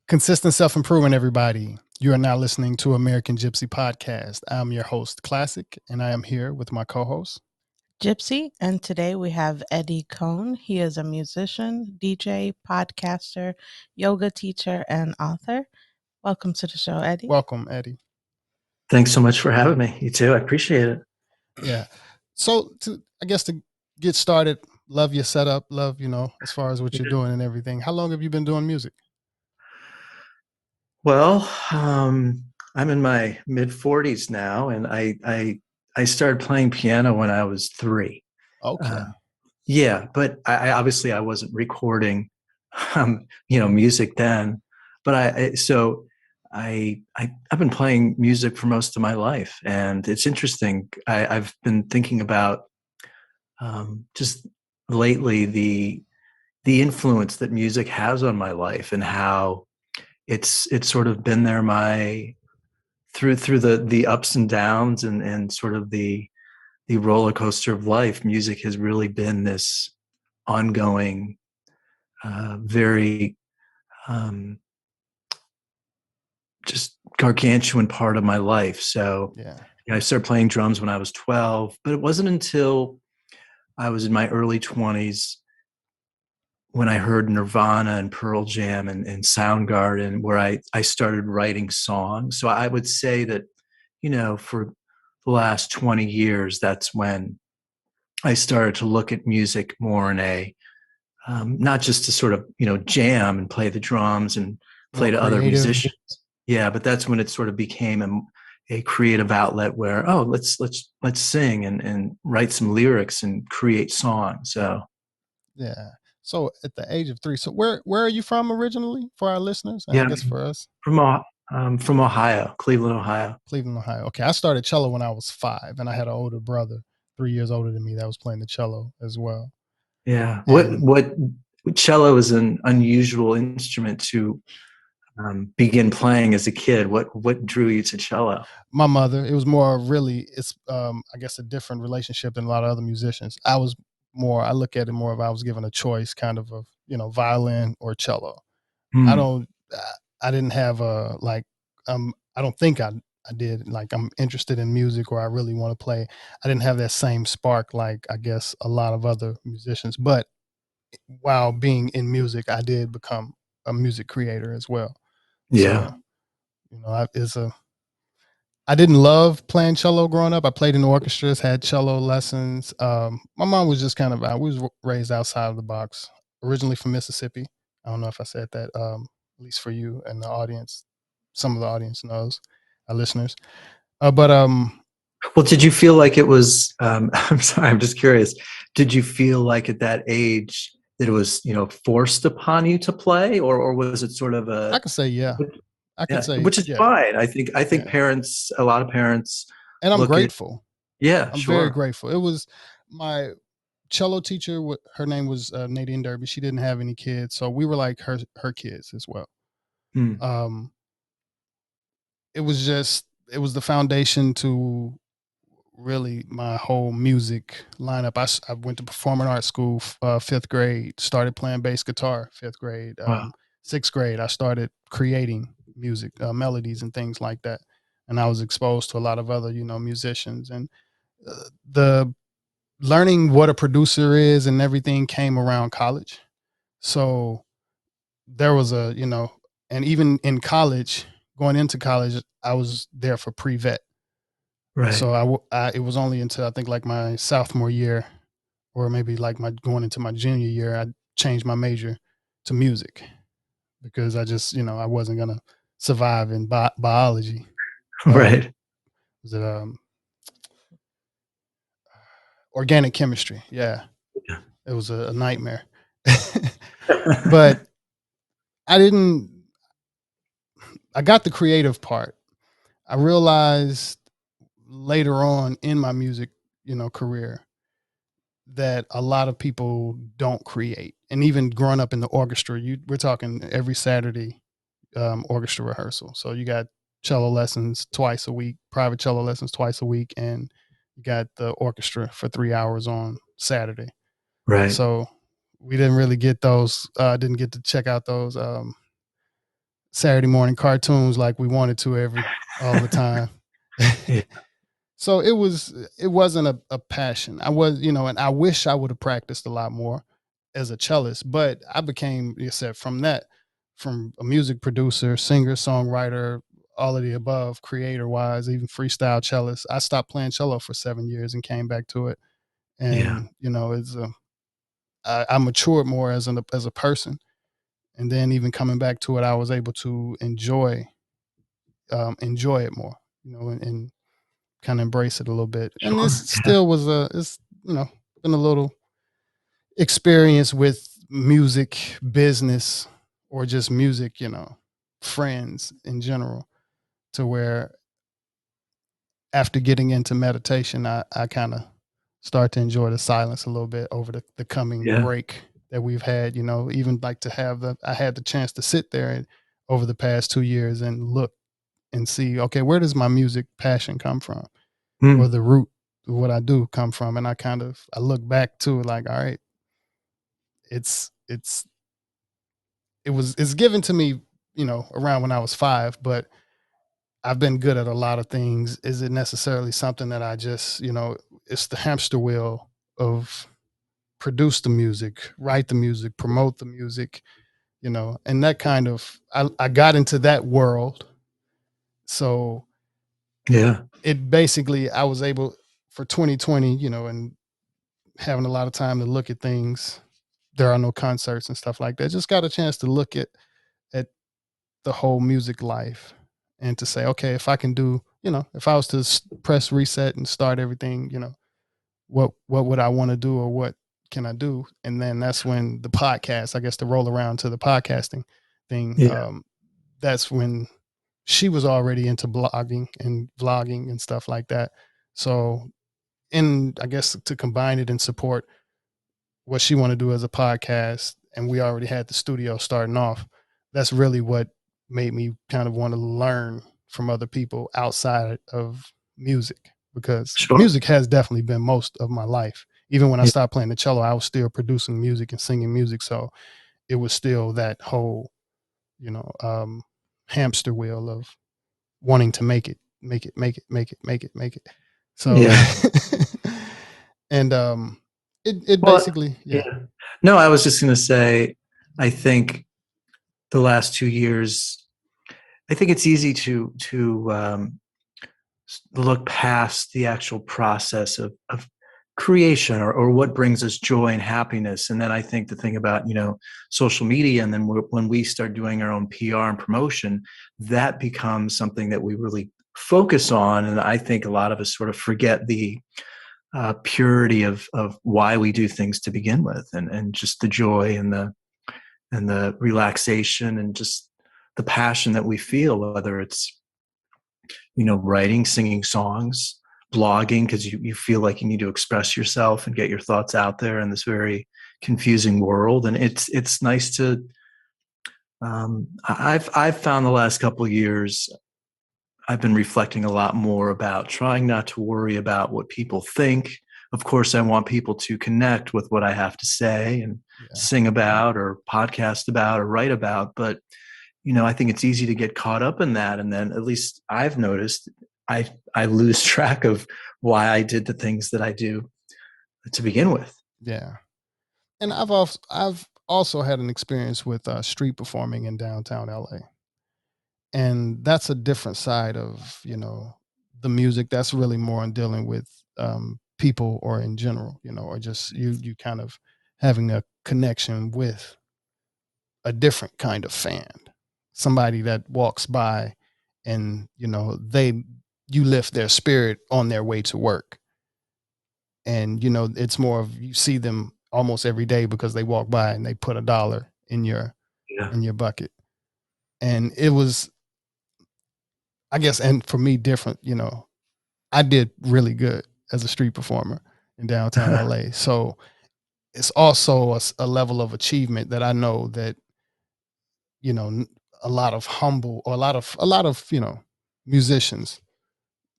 Consistent self-improvement, everybody. You are now listening to American gypC Podcast. I'm your host, Classic, and I am here with my co-host, gypC, and today we have Eddie Cohn. He is a musician, DJ, podcaster, yoga teacher, and author. Welcome to the show, Eddie. Welcome, Eddie. Thanks so much for having me. You too. I appreciate it. Yeah. So, to get started, love your setup, love, as far as what you're doing and everything. How long have you been doing music? Well, I'm in my mid 40s now, and I started playing piano when I was 3. Okay. Yeah, but I obviously I wasn't recording, music then. But I've been playing music for most of my life, and it's interesting. I've been thinking about just lately the influence that music has on my life and how it's sort of been there through the ups and downs and sort of the roller coaster of life. Music has really been this ongoing, very just gargantuan part of my life. So I started playing drums when I was 12, but it wasn't until I was in my early 20s when I heard Nirvana and Pearl Jam and Soundgarden, where I started writing songs. So I would say that, for the last 20 years, that's when I started to look at music more in a, not just to sort of, jam and play the drums and play to other musicians. Yeah, but that's when it sort of became a creative outlet where, let's sing and write some lyrics and create songs. So, yeah. So at the age of 3, so where are you from originally for our listeners? I guess for us. From Ohio, Cleveland, Ohio. Cleveland, Ohio. Okay, I started cello when I was 5, and I had an older brother, 3 years older than me, that was playing the cello as well. Yeah. What cello is an unusual instrument to begin playing as a kid. What drew you to cello? My mother. It was more really, it's I guess a different relationship than a lot of other musicians. I look at it more of I was given a choice kind of violin or cello. I didn't have I don't think I did, like I'm interested in music or I really want to play. I didn't have that same spark like I guess a lot of other musicians, but while being in music, I did become a music creator as well. Yeah. So, I didn't love playing cello growing up. I played in orchestras, had cello lessons. My mom was just kind of we was raised outside of the box. Originally from Mississippi. I don't know if I said that, at least for you and the audience. Some of the audience knows, our listeners. Well, did you feel like it was, I'm sorry, I'm just curious. Did you feel like at that age that it was, forced upon you to play, or was it sort of I could say, yeah. I could say, which is fine. I think parents, a lot of parents, and I'm grateful. I'm very grateful. It was my cello teacher. Her name was Nadine Derby. She didn't have any kids, so we were like her kids as well. It was the foundation to really my whole music lineup. I went to performing arts school, 5th grade, started playing bass guitar, 5th grade. Wow. 6th grade, I started creating music, melodies and things like that. And I was exposed to a lot of other, musicians, and the learning what a producer is and everything came around college. So there was and even in college, going into college, I was there for pre-vet. Right. So it was only until I think like my sophomore year, or maybe like going into my junior year, I changed my major to music because I just, I wasn't going to survive in biology. Right. Was it organic chemistry? Yeah. It was a nightmare. But I got the creative part. I realized later on in my music, career, that a lot of people don't create. And even growing up in the orchestra, we're talking every Saturday orchestra rehearsal. So you got cello lessons twice a week, private cello lessons twice a week, and you got the orchestra for 3 hours on Saturday. Right. So we didn't really get those, didn't get to check out those Saturday morning cartoons like we wanted to all the time. Yeah. So it wasn't a passion. I was, and I wish I would have practiced a lot more as a cellist, but I became, you said, from a music producer, singer, songwriter, all of the above, creator wise, even freestyle cellist. I stopped playing cello for 7 years and came back to it. Yeah. And, I matured more as a person. And then even coming back to it, I was able to enjoy it more, and kind of embrace it a little bit. And this Sure. Yeah. still it's, been a little experience with music business or just music, friends in general, to where after getting into meditation, I kind of start to enjoy the silence a little bit over the coming Yeah. break that we've had, even like to have I had the chance to sit there over the past 2 years and look and see, okay, where does my music passion come from? Or Mm. the root of what I do come from. And I look back to it like, all right, it's given to me, around when I was 5, but I've been good at a lot of things. Is it necessarily something that I just, it's the hamster wheel of produce the music, write the music, promote the music, and that kind of, I got into that world. So Yeah. it basically, I was able for 2020, and having a lot of time to look at things. There are no concerts and stuff like that. Just got a chance to look at the whole music life and to say, okay, if I can do, if I was to press reset and start everything, what would I want to do, or what can I do? And then that's when the podcast, I guess, to roll around to the podcasting thing. Yeah. That's when she was already into blogging and vlogging and stuff like that. So, and I guess to combine it and support what she wanted to do as a podcast, and we already had the studio starting off, that's really what made me kind of want to learn from other people outside of music, because Sure. music has definitely been most of my life. Even when I Yeah. stopped playing the cello, I was still producing music and singing music. So it was still that whole, you know, um, hamster wheel of wanting to make it, make it, make it, make it, make it, make it. So, Yeah. and it Well, basically, yeah. yeah. No, I was just going to say, I think the last 2 years, I think it's easy to look past the actual process of creation, or what brings us joy and happiness. And then I think the thing about, social media, and then when we start doing our own PR and promotion, that becomes something that we really focus on. And I think a lot of us sort of forget the purity of why we do things to begin with, and just the joy and the relaxation and just the passion that we feel, whether it's writing, singing songs, blogging, because you feel like you need to express yourself and get your thoughts out there in this very confusing world. And it's nice to I've found the last couple of years I've been reflecting a lot more about trying not to worry about what people think. Of course, I want people to connect with what I have to say and sing about or podcast about or write about. But, I think it's easy to get caught up in that. And then, at least I've noticed, I lose track of why I did the things that I do to begin with. Yeah. And I've also had an experience with street performing in downtown LA. And that's a different side of, the music. That's really more on dealing with people, or in general, or just you kind of having a connection with a different kind of fan. Somebody that walks by and, you lift their spirit on their way to work. And, it's more of, you see them almost every day because they walk by and they put $1 in your Yeah. bucket. And it was, I guess, and for me, different, I did really good as a street performer in downtown LA. So it's also a level of achievement that I know that, a lot of humble, or a lot of, musicians,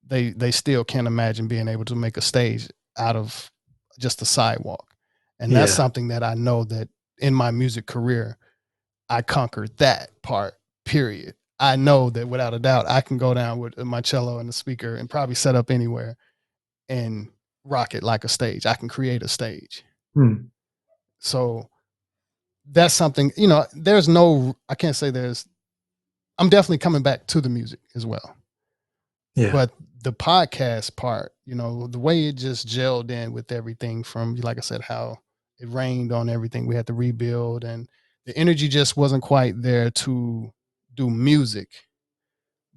they still can't imagine being able to make a stage out of just a sidewalk. And that's Yeah. something that I know that in my music career, I conquered that part period. I know that without a doubt, I can go down with my cello and the speaker and probably set up anywhere and rock it like a stage. I can create a stage. So that's something, you know, I can't say I'm definitely coming back to the music as well. Yeah. But the podcast part, you know, the way it just gelled in with everything from, like I said, how it rained on everything. We had to rebuild and the energy just wasn't quite there to do music.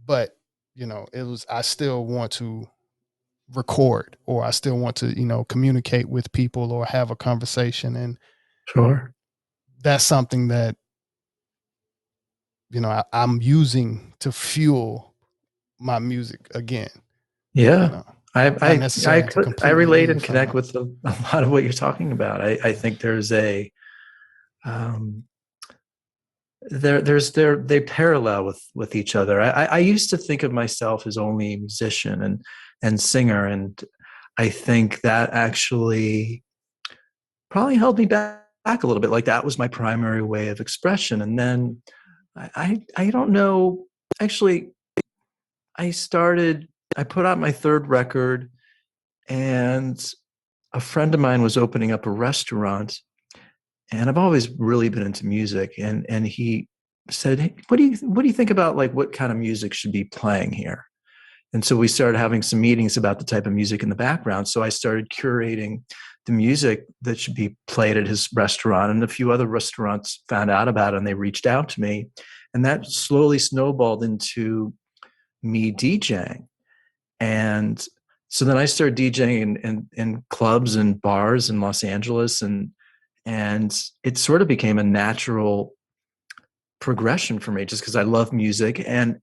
But, you know, I still want to record, or I still want to, you know, communicate with people or have a conversation. And sure, that's something that, you know, I'm using to fuel my music again. Yeah. You know, I relate and connect with a lot of what you're talking about. I think there's they parallel with each other. I used to think of myself as only a musician and singer, and I think that actually probably held me back a little bit. Like that was my primary way of expression. And then I don't know, actually I put out my third record, and a friend of mine was opening up a restaurant, and I've always really been into music. And he said, "Hey, what do you think about like what kind of music should be playing here?" And so we started having some meetings about the type of music in the background. So I started curating the music that should be played at his restaurant, and a few other restaurants found out about it and they reached out to me, and that slowly snowballed into me DJing. And so then I started DJing in clubs and bars in Los Angeles, and it sort of became a natural progression for me, just because I love music. And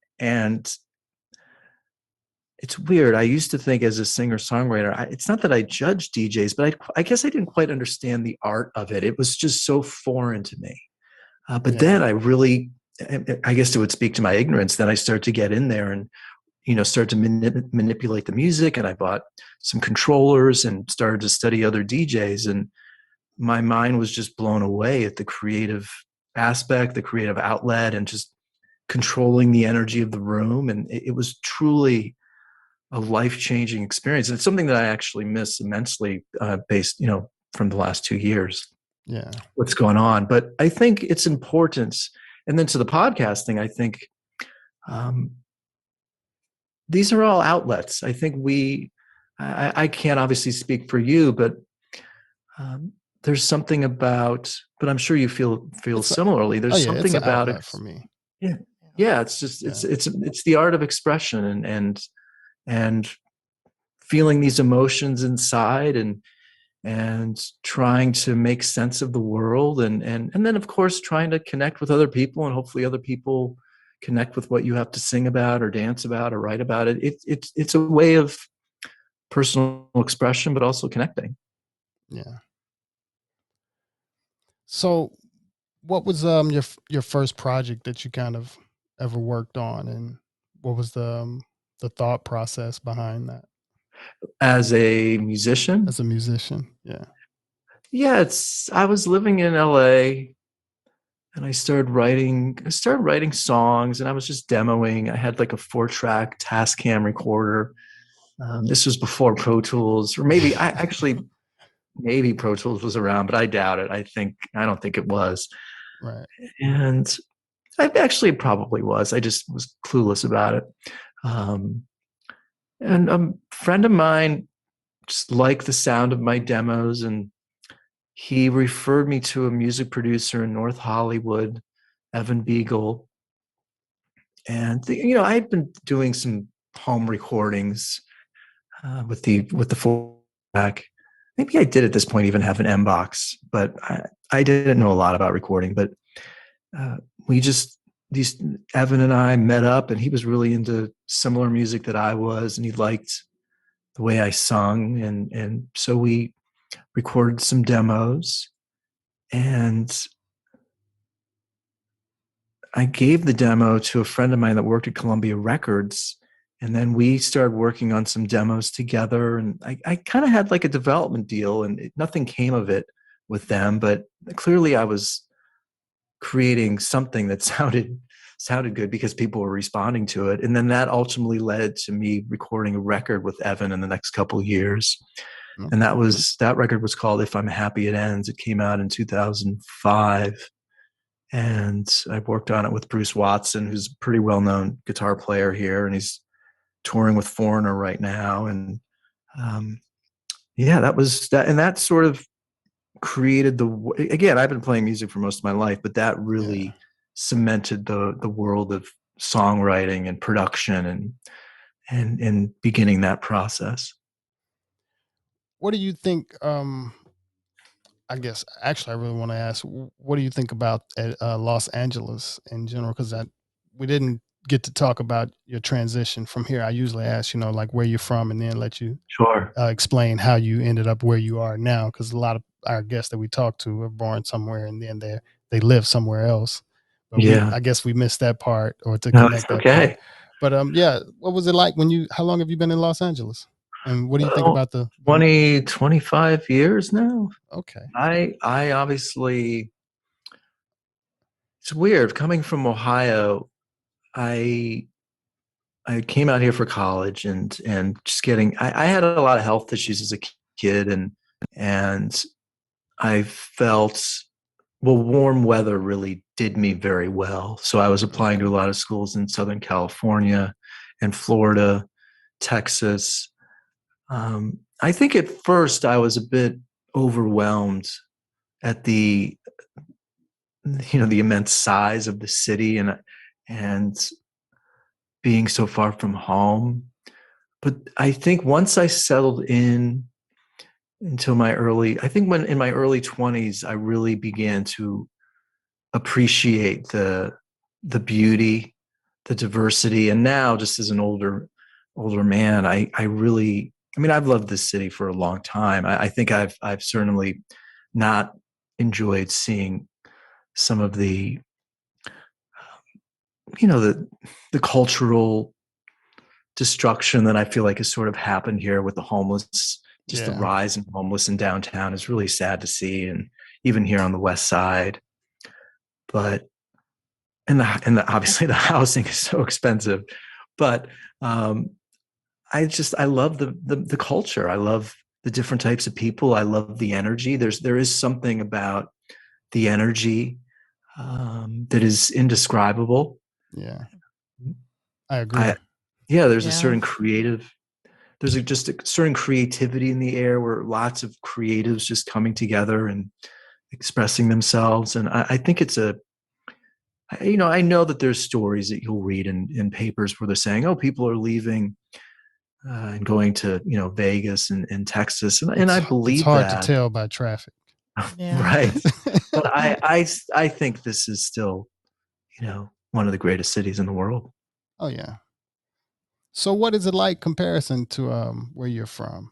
it's weird. I used to think as a singer-songwriter, it's not that I judge DJs, but I guess I didn't quite understand the art of it. It was just so foreign to me. But then I guess it would speak to my ignorance. Then I started to get in there and, you know, start to manipulate the music. And I bought some controllers and started to study other DJs. And my mind was just blown away at the creative aspect, the creative outlet, and just controlling the energy of the room. And it was truly a life-changing experience. And it's something that I actually miss immensely based, you know, from the last 2 years. Yeah. What's going on. But I think it's important. And then to the podcasting, I think these are all outlets. I think I can't obviously speak for you, but there's something about, but I'm sure you feel similarly. There's something about it for me. Yeah. Yeah. It's just, it's the art of expression and feeling these emotions inside and trying to make sense of the world. And then of course, trying to connect with other people, and hopefully other people connect with what you have to sing about or dance about or write about it. It's a way of personal expression, but also connecting. Yeah. So what was your first project that you kind of ever worked on, and what was the thought process behind that? As a musician? As a musician, yeah. Yeah, I was living in LA, and I started writing songs, and I was just demoing. I had like a 4-track Tascam recorder. This was before Pro Tools, or maybe maybe Pro Tools was around, but I doubt it. I don't think it was. Right. And I actually probably was. I just was clueless about it. And a friend of mine just liked the sound of my demos, and he referred me to a music producer in North Hollywood, Evan Beagle. And you know, I had been doing some home recordings with the 4-track. Maybe I did at this point even have an M-Box, but I didn't know a lot about recording. But Evan and I met up, and he was really into similar music that I was, and he liked the way I sung. And so we recorded some demos, and I gave the demo to a friend of mine that worked at Columbia Records. And then we started working on some demos together. And I kind of had like a development deal, and nothing came of it with them. But clearly I was creating something that sounded sounded good because people were responding to it. And then that ultimately led to me recording a record with Evan in the next couple of years. And that record was called If I'm Happy It Ends. It came out in 2005. And I worked on it with Bruce Watson, who's a pretty well-known guitar player here, and he's touring with Foreigner right now. And that was that. And that sort of created again, I've been playing music for most of my life, but that really cemented the world of songwriting and production and beginning that process. What do you think? I guess actually, I really want to ask, what do you think about Los Angeles in general? Because we didn't get to talk about your transition from here. I usually ask, like where you're from, and then let you explain how you ended up where you are now. Because a lot of our guests that we talk to were born somewhere, and then they live somewhere else. But I guess we missed that part, or to connect that part. But what was it like how long have you been in Los Angeles? And what do you think about 25 years now? Okay. I obviously, it's weird coming from Ohio. I came out here for college and just I had a lot of health issues as a kid, and I felt, warm weather really did me very well. So I was applying to a lot of schools in Southern California and Florida, Texas. I think at first I was a bit overwhelmed at the immense size of the city and being so far from home. But I think once I settled in until in my early 20s, I really began to appreciate the beauty, the diversity. And now, just as an older man, I've loved this city for a long time. I think I've certainly not enjoyed seeing some of the the cultural destruction that I feel like has sort of happened here with the homeless. Just the rise in homeless in downtown is really sad to see, and even here on the West Side. But and obviously the housing is so expensive. But I love the culture. I love the different types of people. I love the energy. There is something about the energy that is indescribable. Yeah, I agree. There's a certain just a certain creativity in the air, where lots of creatives just coming together and expressing themselves. And I think it's I know that there's stories that you'll read in papers where they're saying, oh, people are leaving and going to, Vegas and Texas. And I believe it's hard to tell by traffic. Right. But I think this is still, one of the greatest cities in the world. Oh yeah. So what is it like comparison to where you're from?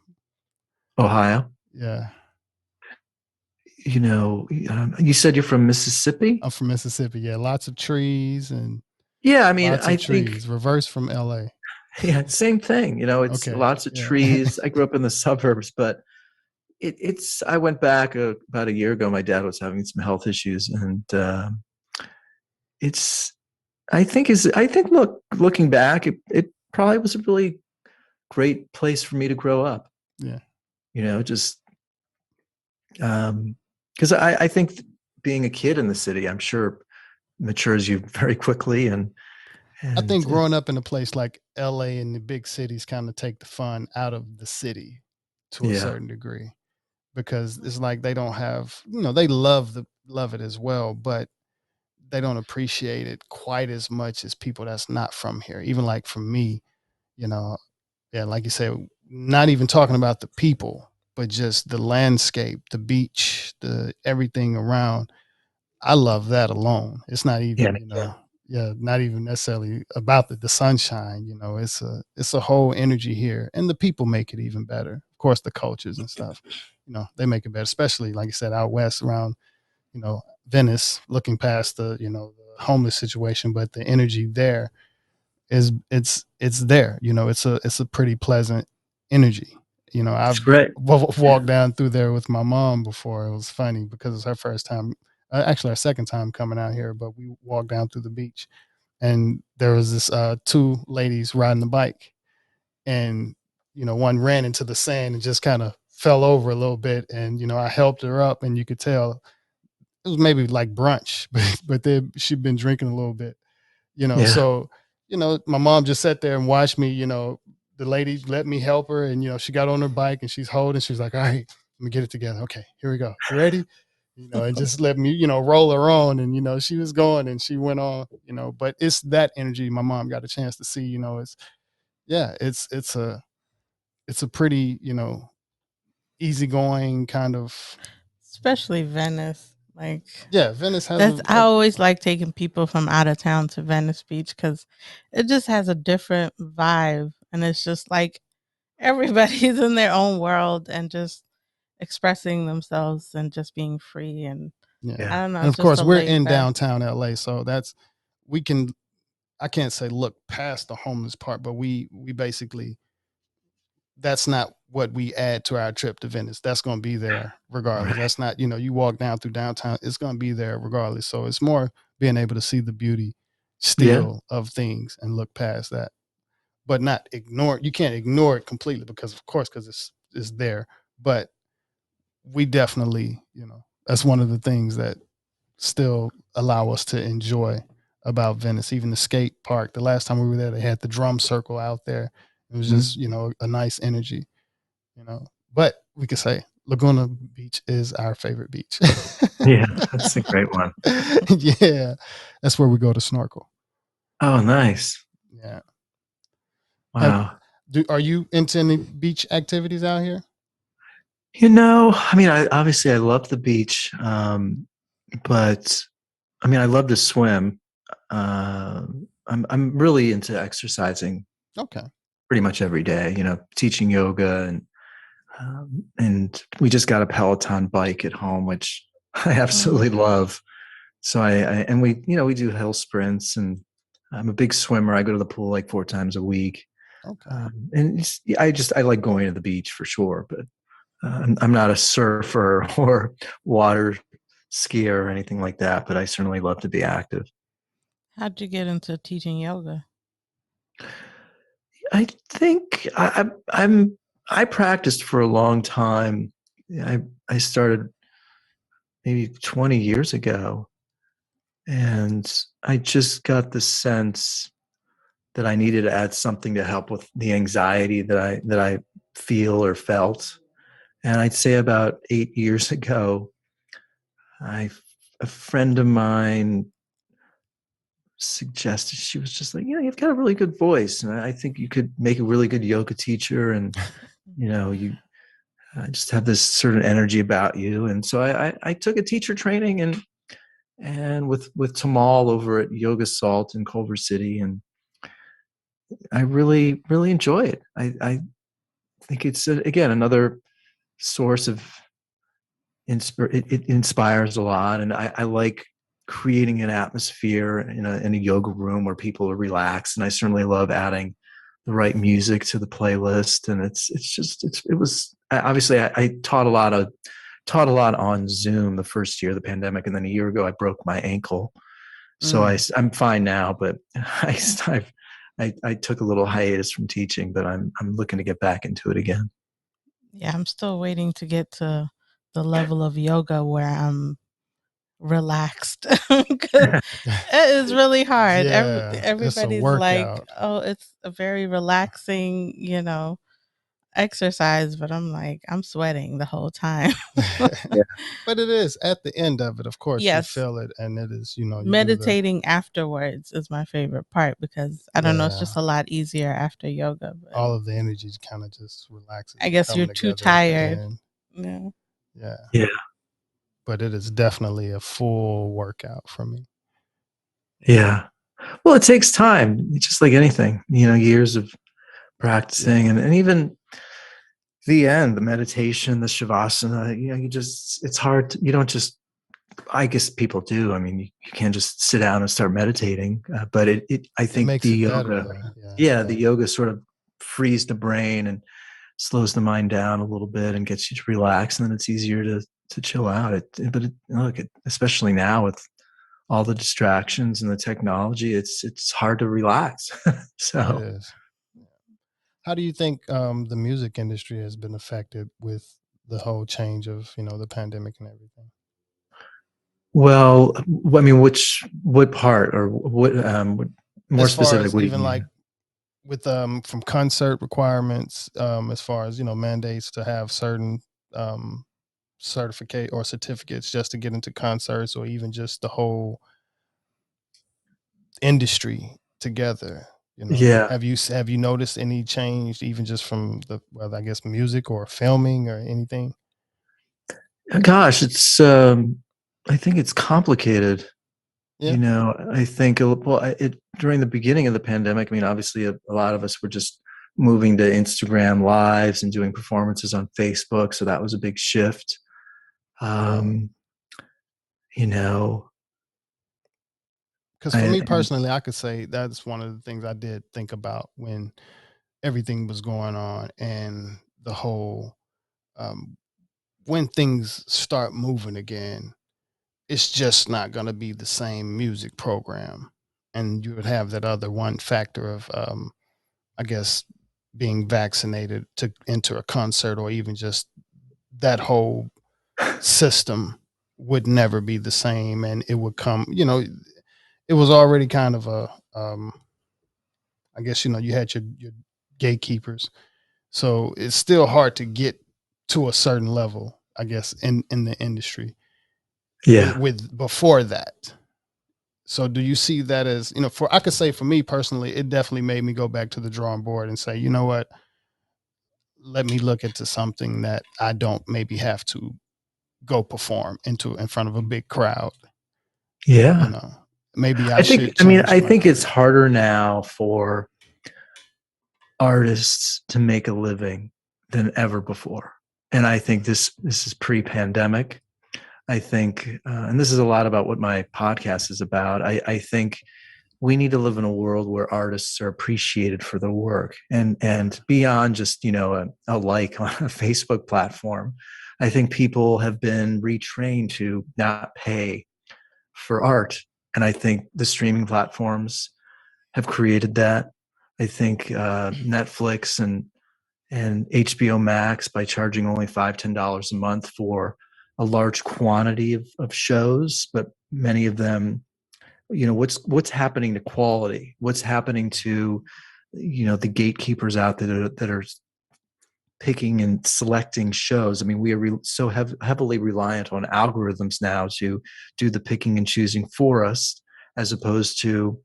Ohio. Yeah. You said you're from Mississippi? I'm from Mississippi. Yeah. Lots of trees and I think reverse from LA. Yeah. Same thing. It's lots of trees. I grew up in the suburbs, but I went back about a year ago. My dad was having some health issues, and looking back, it probably was a really great place for me to grow up. Yeah. Just because I think being a kid in the city, I'm sure, matures you very quickly. And I think growing up in a place like LA and the big cities kind of take the fun out of the city to a certain degree, because it's like they don't have, they love it as well, but they don't appreciate it quite as much as people that's not from here. Even like for me, like you said, not even talking about the people, but just the landscape, the beach, the everything around. I love that alone. It's not even, not even necessarily about the sunshine. It's a whole energy here, and the people make it even better. Of course, the cultures and stuff, they make it better, especially like you said, out west around, Venice, looking past the homeless situation, but the energy there is it's there. It's a pretty pleasant energy. I've walked down through there with my mom before. It was funny because it's her first time, actually our second time coming out here, but we walked down through the beach, and there was this 2 ladies riding the bike, and one ran into the sand and just kind of fell over a little bit, and I helped her up, and you could tell it was maybe like brunch, but she'd been drinking a little bit, so my mom just sat there and watched me. The lady let me help her, and she got on her bike and she's like, all right, let me get it together. Okay, here we go. You ready? And just let me, roll her on, and she was going and she went on, but it's that energy my mom got a chance to see. It's a pretty, easygoing kind of, especially Venice. Like, yeah, Venice has that's I always like taking people from out of town to Venice Beach because it just has a different vibe, and it's just like everybody's in their own world and just expressing themselves and just being free. And I don't know. And of just course, a we're laid in back. downtown LA, so I can't say look past the homeless part, but we basically, that's not what we add to our trip to Venice. That's going to be there regardless. Right. That's not, you walk down through downtown, it's going to be there regardless. So it's more being able to see the beauty still of things and look past that, but not ignore it. You can't ignore it completely because it's there, but we definitely, that's one of the things that still allow us to enjoy about Venice. Even the skate park, the last time we were there, they had the drum circle out there. It was just, a nice energy, but we could say Laguna Beach is our favorite beach. Yeah, that's a great one. Yeah, that's where we go to snorkel. Oh, nice. Yeah. Wow. Are you into any beach activities out here? I mean, I love the beach, but I mean, I love to swim. I'm really into exercising. Okay. Pretty much every day, teaching yoga, and we just got a Peloton bike at home, which I absolutely love. So and we do hill sprints, and I'm a big swimmer. I go to the pool like 4 times a week. Okay. And I like going to the beach for sure, but I'm not a surfer or water skier or anything like that, but I certainly love to be active. How'd you get into teaching yoga? I think I practiced for a long time. I started maybe 20 years ago, and I just got the sense that I needed to add something to help with the anxiety that I feel or felt. And I'd say about 8 years ago, a friend of mine suggested, she was just like, you've got a really good voice, and I think you could make a really good yoga teacher, and you just have this certain energy about you. And so I took a teacher training and with Tamal over at Yoga Salt in Culver City, and I really really enjoy it. I think it's again another source of it inspires a lot, and I like creating an atmosphere in a yoga room where people are relaxed, and I certainly love adding the right music to the playlist. And it was obviously I taught a lot on Zoom the first year of the pandemic, and then a year ago I broke my ankle, so I'm fine now. But I took a little hiatus from teaching, but I'm looking to get back into it again. Yeah, I'm still waiting to get to the level of yoga where I'm relaxed. It is really hard. Yeah, Everybody's like, oh, it's a very relaxing, exercise, but I'm like, I'm sweating the whole time. Yeah. But it is at the end of it, of course, yes, you feel it, and it is, you meditating afterwards is my favorite part because I don't know, it's just a lot easier after yoga. But all of the energy kind of just relaxes. I guess you're too tired. Yeah. But it is definitely a full workout for me. Yeah. Well, it takes time, just like anything, years of practicing, and even the end, the meditation, the shavasana, it's hard you don't just, I guess people do. I mean, you can't just sit down and start meditating, but I think the yoga, the yoga sort of frees the brain and slows the mind down a little bit and gets you to relax, and then it's easier to chill out. Look, especially now with all the distractions and the technology, it's hard to relax. So it is. How do you think the music industry has been affected with the whole change of, the pandemic and everything? Well, I mean, what part, or what more As far specific? as What do you even mean? like with from concert requirements, as far as mandates to have certain certificate or certificates just to get into concerts, or even just the whole industry together. Yeah. Have you noticed any change, even just from I guess music or filming or anything? Gosh, I think it's complicated. Yeah. I think, well, during the beginning of the pandemic, I mean, obviously a lot of us were just moving to Instagram lives and doing performances on Facebook. So that was a big shift. Um, you know, Because for me personally, I could say that's one of the things I did think about when everything was going on, and the whole when things start moving again, it's just not going to be the same music program, and you would have that other one factor of I guess being vaccinated to enter a concert, or even just that whole system would never be the same, and it would come, it was already kind of a I guess you had your gatekeepers, so it's still hard to get to a certain level, I guess, in the industry yeah, with before that. So do you see that as, for I could say for me personally, it definitely made me go back to the drawing board and say, you know what, let me look into something that I don't maybe have to go perform in front of a big crowd. yeah. Maybe I should change I my think it's career. harder now for artists to make a living than ever before. And I think this is pre-pandemic. I think, and this is a lot about what my podcast is about. I think we need to live in a world where artists are appreciated for their work, and beyond just a like on a Facebook platform. I think people have been retrained to not pay for art, and I think the streaming platforms have created that. I think Netflix and HBO Max, by charging only $5-10 a month for a large quantity of shows, but many of them, what's happening to quality, what's happening to the gatekeepers out there that are picking and selecting shows. I mean, we are so heavily reliant on algorithms now to do the picking and choosing for us, as opposed to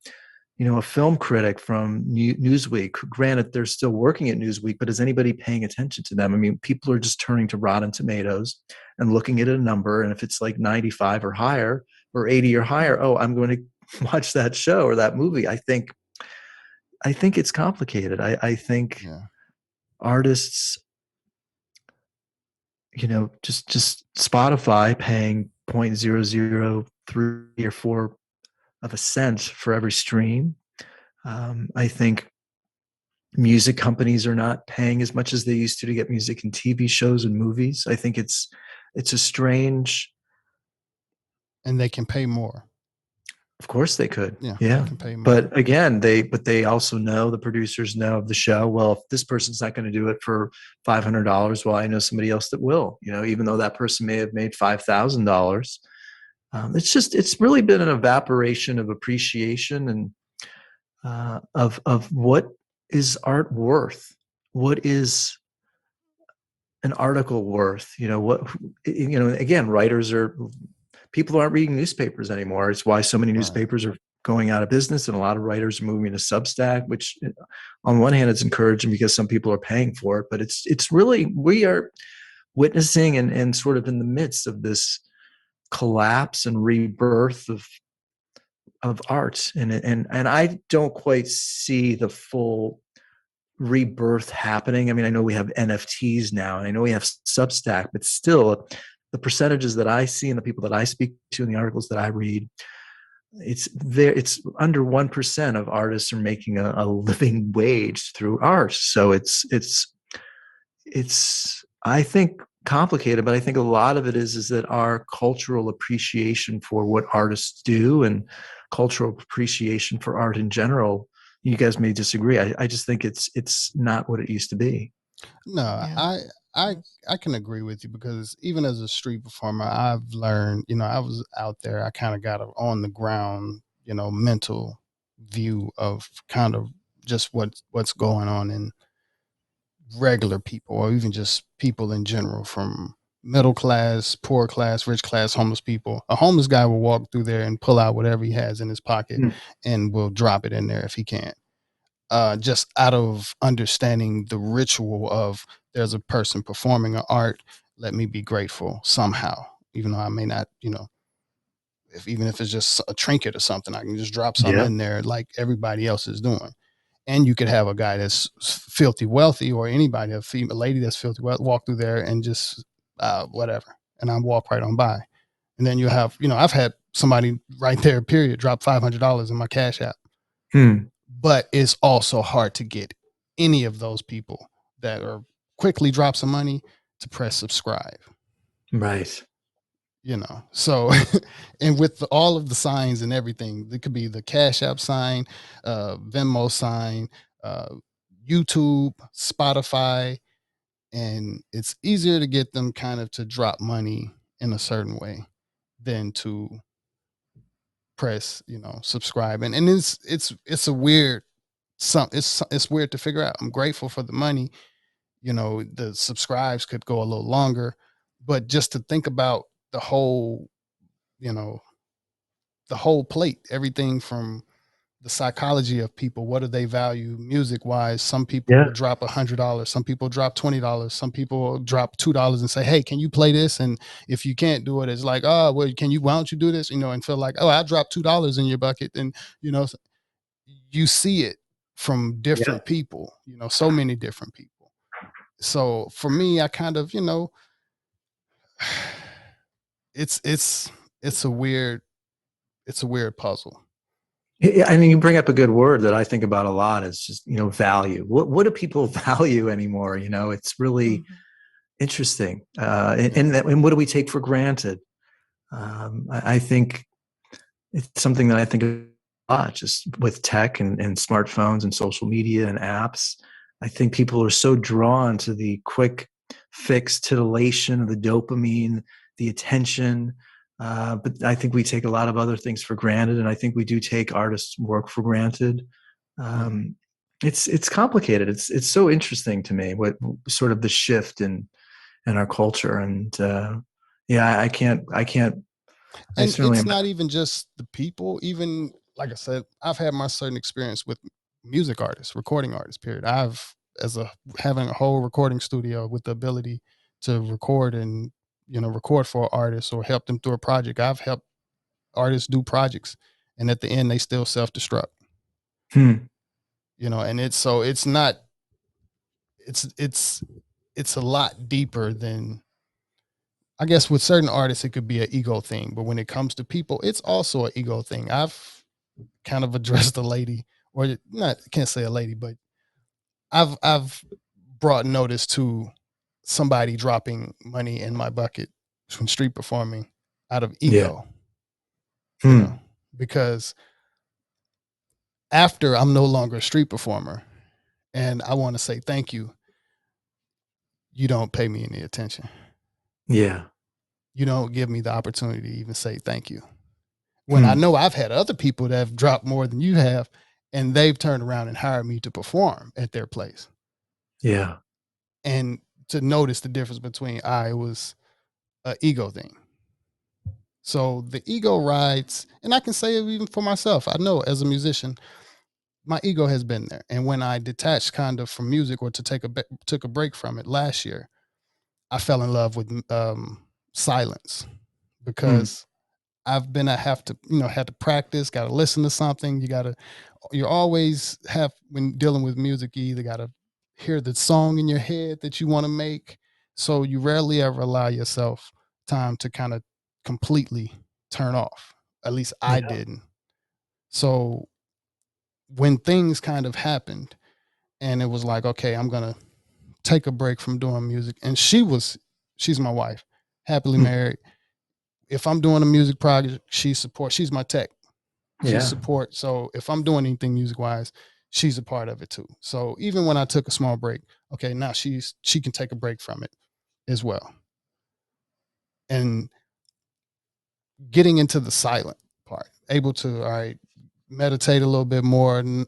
a film critic from Newsweek. Granted, they're still working at Newsweek, but is anybody paying attention to them? I mean, people are just turning to Rotten Tomatoes and looking at a number, and if it's like 95 or higher, or 80 or higher, oh, I'm going to watch that show or that movie. I think it's complicated. I think artists, just Spotify paying 0.003 or 4 of a cent for every stream. I think music companies are not paying as much as they used to get music in TV shows and movies. I think it's a strange. And they can pay more. Of course they could. Yeah. Yeah. They can pay more. But again, they also know, the producers know of the show. Well, if this person's not going to do it for $500, well, I know somebody else that will, even though that person may have made $5,000. It's really been an evaporation of appreciation and of what is art worth? What is an article worth? Again, people aren't reading newspapers anymore. It's why so many newspapers are going out of business, and a lot of writers are moving to Substack, which on one hand, it's encouraging because some people are paying for it, but it's really, we are witnessing and sort of in the midst of this collapse and rebirth of art. And I don't quite see the full rebirth happening. I mean, I know we have NFTs now, and I know we have Substack, but still, the percentages that I see and the people that I speak to in the articles that I read, it's under 1% of artists are making a living wage through art. So it's I think complicated, but I think a lot of it is that our cultural appreciation for what artists do and cultural appreciation for art in general, you guys may disagree. I just think it's not what it used to be. No, Yeah. I can agree with you, because even as a street performer, I've learned, I was out there, I kind of got a on the ground, mental view of kind of just what's going on in regular people, or even just people in general, from middle class, poor class, rich class, homeless people. A homeless guy will walk through there and pull out whatever he has in his pocket Mm. and will drop it in there if he can. Just out of understanding the ritual of, there's a person performing an art, let me be grateful somehow, even though I may not, even if it's just a trinket or something, I can just drop something Yeah. in there like everybody else is doing. And you could have a guy that's filthy wealthy, or anybody, a female lady that's filthy wealthy, walk through there and just whatever, and I walk right on by. And then you have, I've had somebody right there, period, drop $500 in my Cash App. But it's also hard to get any of those people that are quickly drop some money to press subscribe. Right. So and with all of the signs and everything, it could be the Cash App sign, Venmo sign, YouTube, Spotify, and it's easier to get them kind of to drop money in a certain way than to press, subscribe. And it's a weird, it's weird to figure out. I'm grateful for the money, the subscribes could go a little longer, but just to think about the whole, you know, the whole plate, everything from the psychology of people. What do they value music wise? Some people Yeah. will drop $100. Some people drop $20. Some people will drop $2 and say, "Hey, can you play this?" And if you can't do it, it's like, "Oh, well, why don't you do this?" And feel like, "Oh, I dropped $2 in your bucket." And, you see it from Yeah. different people, so many different people. So for me, I kind of, it's, it's a weird, puzzle. Yeah, I mean, you bring up a good word that I think about a lot. Is just value. What do people value anymore? It's really interesting. And what do we take for granted? I think it's something that I think a lot, just with tech and smartphones and social media and apps. I think people are so drawn to the quick fix, titillation, the dopamine, the attention. But I think we take a lot of other things for granted, and I think we do take artists' work for granted. It's complicated. It's so interesting to me, what sort of the shift in our culture. And yeah, I And certainly it's am. not even just the people. Even, like I said, I've had my certain experience with music artists, recording artists, period. I've, as a having a whole recording studio with the ability to record and, record for artists or help them through a project. I've helped artists do projects, and at the end they still self-destruct. And it's not, it's a lot deeper than, I guess with certain artists it could be an ego thing, but when it comes to people, it's also an ego thing. I've kind of addressed a lady, or not, can't say a lady, but I've brought notice to somebody dropping money in my bucket from street performing out of Yeah. ego. Because after I'm no longer a street performer and I want to say thank you, you don't pay me any attention. Yeah. You don't give me the opportunity to even say thank you. When I know I've had other people that have dropped more than you have, and they've turned around and hired me to perform at their place. Yeah. And to notice the difference between, it was an ego thing. So the ego rides, and I can say it even for myself. I know as a musician, my ego has been there. And when I detached kind of from music, or took a break from it last year, I fell in love with silence, because I have to, had to practice, got to listen to something. You always have, when dealing with music, you either got to hear the song in your head that you want to make. So you rarely ever allow yourself time to kind of completely turn off. At least I didn't. So when things kind of happened, and it was like, okay, I'm going to take a break from doing music. And she was She's my wife, happily married. If I'm doing a music project, she supports. She's my tech. She supports. So if I'm doing anything music wise, she's a part of it too. So even when I took a small break, okay, now she can take a break from it as well. And getting into the silent part, able to, all right, meditate a little bit more, and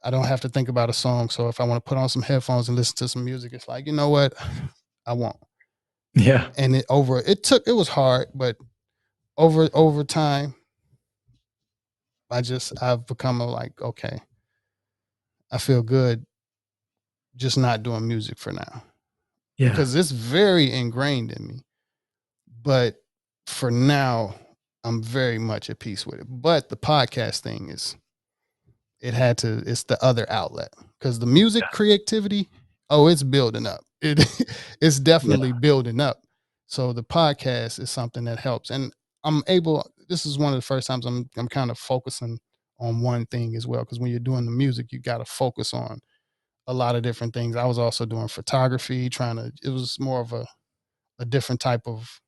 I don't have to think about a song. So if I want to put on some headphones and listen to some music, it's like, you know what, I won't. Yeah. And it was hard, but over time, I've become okay, I feel good just not doing music for now. Yeah. Because it's very ingrained in me. But for now, I'm very much at peace with it. But the podcast thing it's the other outlet. Because the music creativity, it's building up. It's definitely building up. So the podcast is something that helps. And this is one of the first times I'm kind of focusing on one thing as well. Because when you're doing the music, you got to focus on a lot of different things. I was also doing photography, it was more of a different type of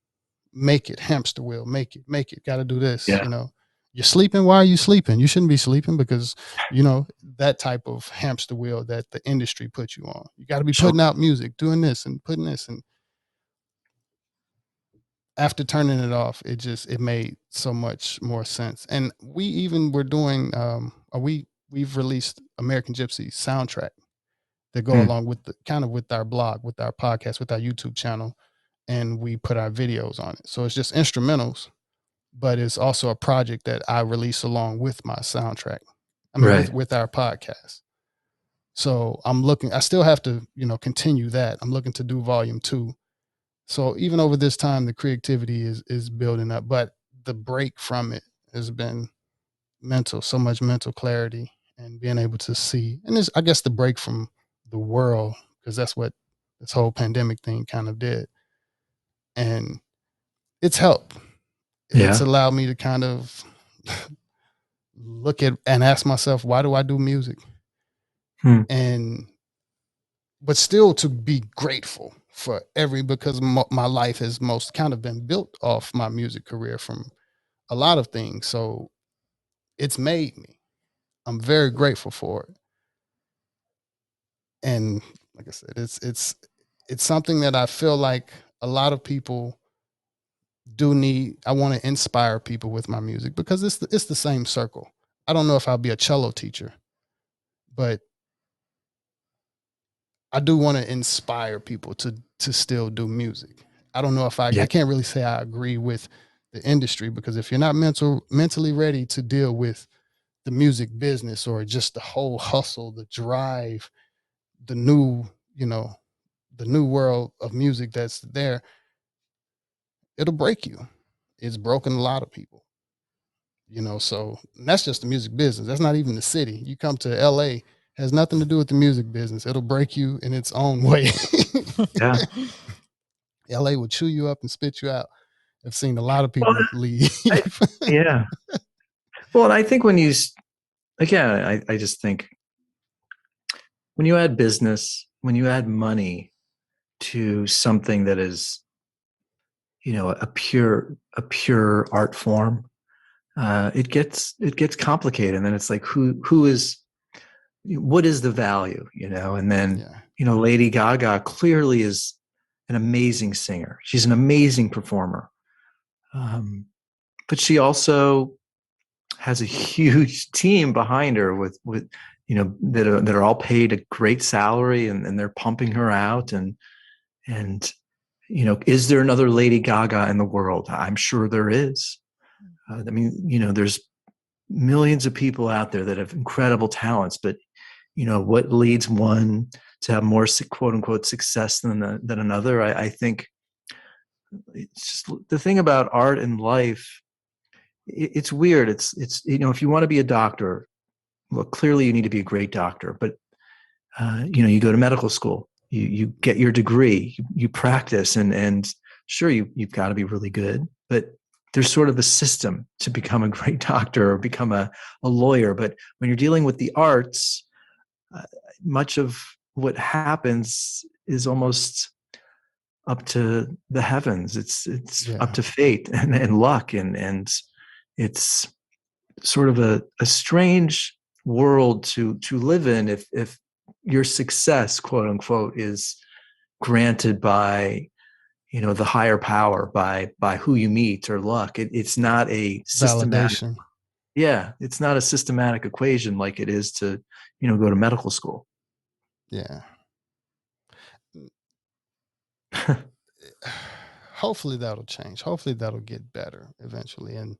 make it hamster wheel, make it, got to do this, you're sleeping. Why are you sleeping? You shouldn't be sleeping, because, that type of hamster wheel that the industry puts you on. You got to be putting out music, doing this and putting this. And after turning it off, it made so much more sense. And we even were doing, we've released American gypC soundtrack that go along with with our blog, with our podcast, with our YouTube channel, and we put our videos on it. So it's just instrumentals, but it's also a project that I release along with my soundtrack. I mean, with our podcast. So I still have to, continue that. I'm looking to do volume 2. So even over this time, the creativity is building up, but the break from it has been so much mental clarity, and being able to see, and I guess the break from the world, because that's what this whole pandemic thing kind of did. And it's helped. It's allowed me to kind of look at and ask myself, why do I do music? But still to be grateful for because my life has most kind of been built off my music career from a lot of things. So it's made me. I'm very grateful for it. And like I said, it's something that I feel like a lot of people do need. I want to inspire people with my music, because it's the same circle. I don't know if I'll be a cello teacher, but I do want to inspire people to still do music. I don't know if I can't really say I agree with the industry, because if you're not mentally ready to deal with the music business, or just the whole hustle, the drive, the new, the new world of music that's there, it'll break you. It's broken a lot of people, so that's just the music business. That's not even the city. You come to LA, has nothing to do with the music business. It'll break you in its own way. LA will chew you up and spit you out. I've seen a lot of people leave. Well, and I think I just think when you add business, when you add money to something that is, a pure art form, it gets complicated. And then it's like, what is the value, and then, Lady Gaga clearly is an amazing singer. She's an amazing performer. But she also has a huge team behind her with that are all paid a great salary, and they're pumping her out. And is there another Lady Gaga in the world? I'm sure there is. I mean, there's millions of people out there that have incredible talents, but what leads one to have more quote unquote success than another? I think it's just the thing about art and life. It's weird. It's if you want to be a doctor, well, clearly you need to be a great doctor, but you go to medical school, you get your degree, you practice, and sure, you've got to be really good, but there's sort of a system to become a great doctor or become a lawyer. But when you're dealing with the arts, much of what happens is almost up to the heavens. It's up to fate and luck, and it's sort of a strange world to live in if your success, quote unquote, is granted by the higher power, by who you meet or luck. It's not a systematic validation. Yeah, it's not a systematic equation like it is to go to medical school. Yeah. Hopefully that'll change. Hopefully that'll get better eventually. And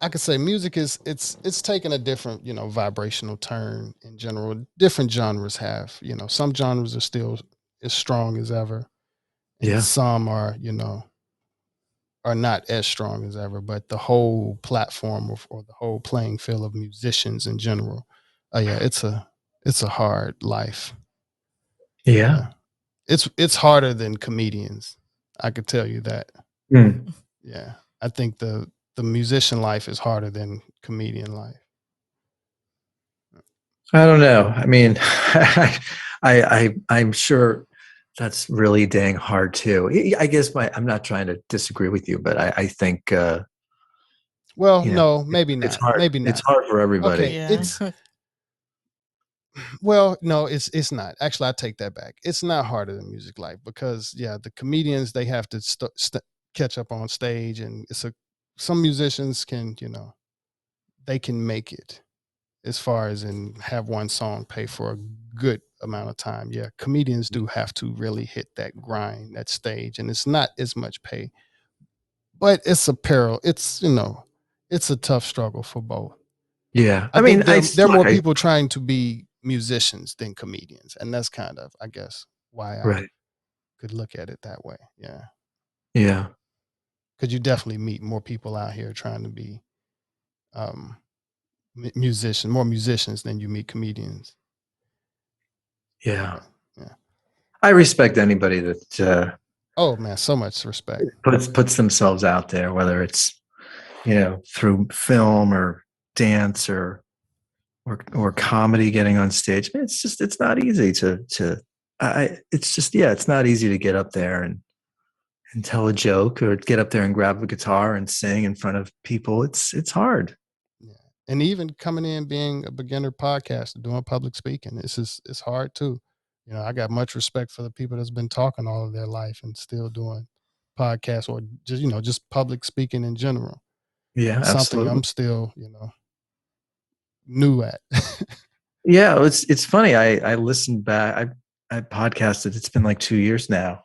I could say music it's taken a different, vibrational turn in general. Different genres have, some genres are still as strong as ever. And some are, are not as strong as ever. But the whole platform or the whole playing field of musicians in general, it's a hard life. Yeah. It's harder than comedians. I could tell you that. Mm. Yeah. I think the musician life is harder than comedian life. I don't know. I mean, I'm sure that's really dang hard too. I guess I'm not trying to disagree with you, but I think well, no, maybe not. It's hard. Maybe not. It's hard for everybody. Okay, it's well, no, it's not. Actually, I take that back. It's not harder than music life because the comedians, they have to catch up on stage, and some musicians can, they can make it as far as and have one song pay for a good amount of time. Yeah, comedians do have to really hit that grind, that stage, and it's not as much pay, but it's a peril. It's it's a tough struggle for both. Yeah, I mean, there are more people trying to be musicians than comedians, and that's kind of, I guess, why I could look at it that way. Yeah, yeah, because you definitely meet more people out here trying to be more musicians than you meet comedians. Yeah. Yeah. I respect anybody that oh man, so much respect. Puts themselves out there, whether it's through film or dance or comedy, getting on stage. Man, it's not easy it's not easy to get up there and tell a joke or get up there and grab a guitar and sing in front of people. It's hard. Yeah. And even coming in being a beginner podcaster, doing public speaking, it's hard too. I got much respect for the people that's been talking all of their life and still doing podcasts or just public speaking in general. Yeah, It's something absolutely. I'm still, new at. Yeah, it's funny. I listened back. I podcasted. It's been like 2 years now.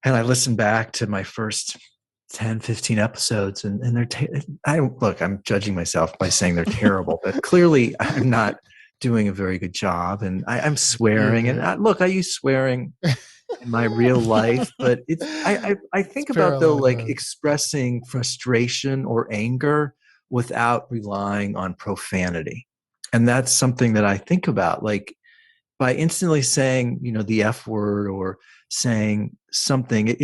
And I listened back to my first 10, 15 episodes and they're look, I'm judging myself by saying they're terrible, but clearly I'm not doing a very good job. And I'm swearing. And I use swearing in my real life, but I think about though, like expressing frustration or anger without relying on profanity. And that's something that I think about, like by instantly saying, the F word or saying something,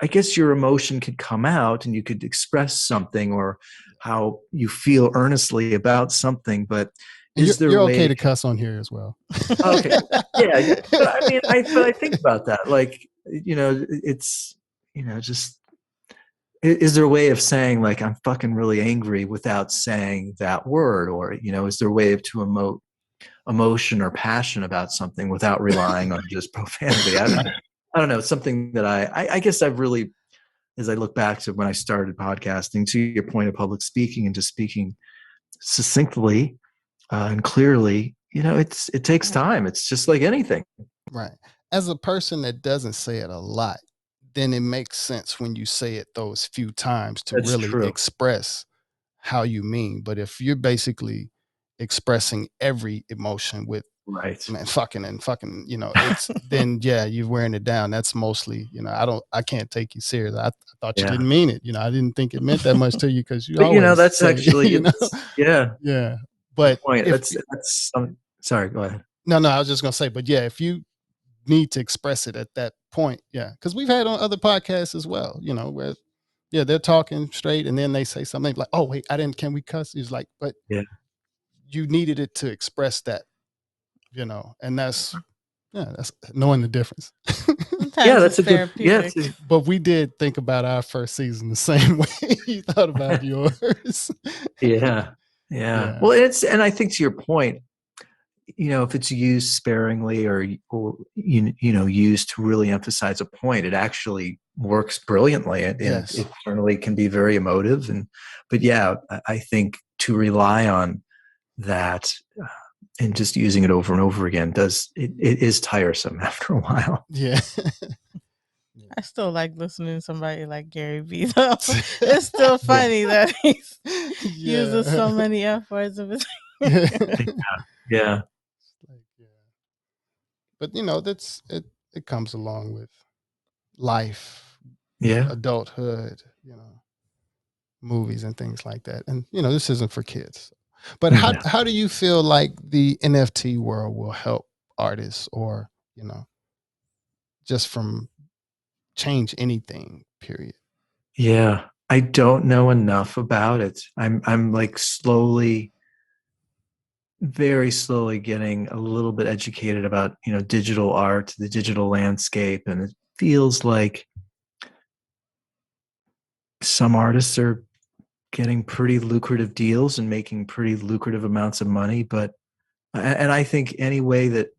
I guess your emotion could come out and you could express something or how you feel earnestly about something, but you're okay to cuss on here as well. Okay. Yeah. But I mean, I think about that. Like, it's, just, is there a way of saying like, I'm fucking really angry without saying that word? Or, is there a way to emote emotion or passion about something without relying on just profanity? I don't know. It's something that I guess I've really, as I look back to when I started podcasting, to your point of public speaking and just speaking succinctly and clearly, it takes time. It's just like anything. Right. As a person that doesn't say it a lot, then it makes sense when you say it those few times to That's really true. express how you mean. But if you're basically expressing every emotion with man, fucking and fucking, it's then you're wearing it down. That's mostly, I can't take you serious. I thought you didn't mean it. I didn't think it meant that much to you because you always that's say, actually yeah. But point. That's sorry, go ahead. No, I was just gonna say, but if you need to express it at that point, because we've had on other podcasts as well, where they're talking straight and then they say something like, oh wait, can we cuss? He's like, but you needed it to express that, and that's Yeah, that's knowing the difference. Sometimes it's therapeutic. But we did think about our first season the same way you thought about yours. Yeah. Well, and I think to your point, if it's used sparingly or used to really emphasize a point, it actually works brilliantly, and it certainly can be very emotive. But yeah, I think to rely on that and just using it over and over again it is tiresome after a while. Yeah. I still like listening to somebody like Gary Vee, though. It's still funny that he uses so many F words of his. Yeah. But that's it comes along with life, adulthood, movies and things like that. And this isn't for kids. But how do you feel like the NFT world will help artists, or just from change anything, period? Yeah, I don't know enough about it. I'm like very slowly getting a little bit educated about digital art, the digital landscape, and it feels like some artists are getting pretty lucrative deals and making pretty lucrative amounts of money. But I think any way that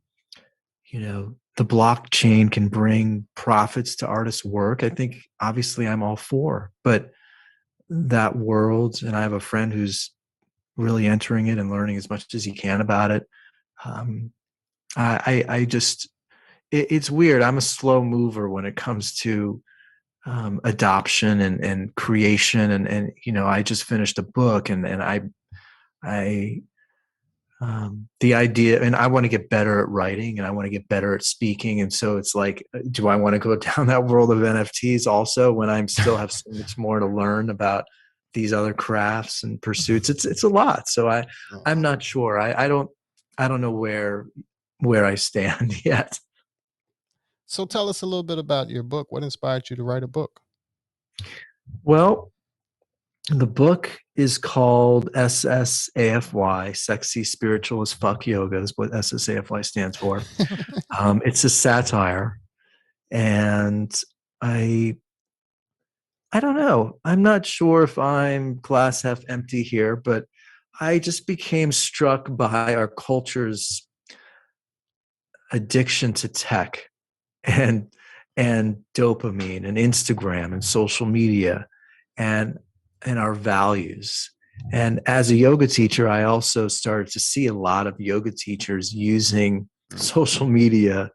the blockchain can bring profits to artists' work, I think obviously I'm all for. But that world, and I have a friend who's really entering it and learning as much as he can about it. I just, it's weird. I'm a slow mover when it comes to adoption and creation. And I just finished a book, and the idea, and I want to get better at writing, and I want to get better at speaking. And so it's like, do I want to go down that world of NFTs also when I'm still have so much more to learn about these other crafts and pursuits? It's a lot. So I'm not sure. I don't know where I stand yet. So tell us a little bit about your book. What inspired you to write a book? Well, the book is called SSAFY, Sexy Spiritual as Fuck Yoga is what SSAFY stands for. It's a satire. And I don't know. I'm not sure if I'm glass half empty here, but I just became struck by our culture's addiction to tech and dopamine and Instagram and social media and our values. And as a yoga teacher, I also started to see a lot of yoga teachers using social media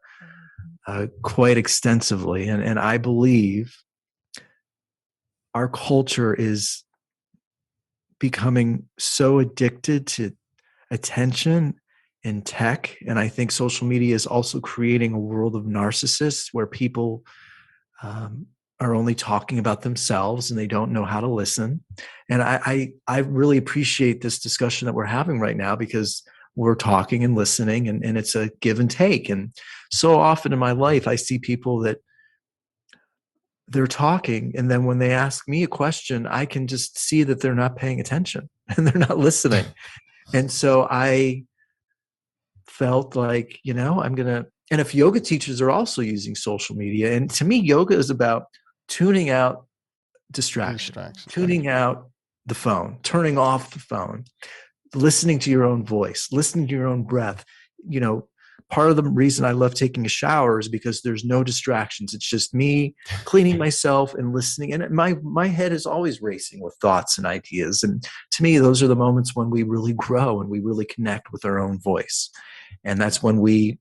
quite extensively. And I believe our culture is becoming so addicted to attention and tech. And I think social media is also creating a world of narcissists where people are only talking about themselves and they don't know how to listen. And I really appreciate this discussion that we're having right now, because we're talking and listening, and it's a give and take. And so often in my life, I see people that they're talking, and then when they ask me a question, I can just see that they're not paying attention and they're not listening. And so I felt like, and if yoga teachers are also using social media, and to me, yoga is about tuning out distraction, tuning out the phone, turning off the phone, listening to your own voice, listening to your own breath. Part of the reason I love taking a shower is because there's no distractions. It's just me cleaning myself and listening. And my head is always racing with thoughts and ideas. And to me, those are the moments when we really grow and we really connect with our own voice. And that's when we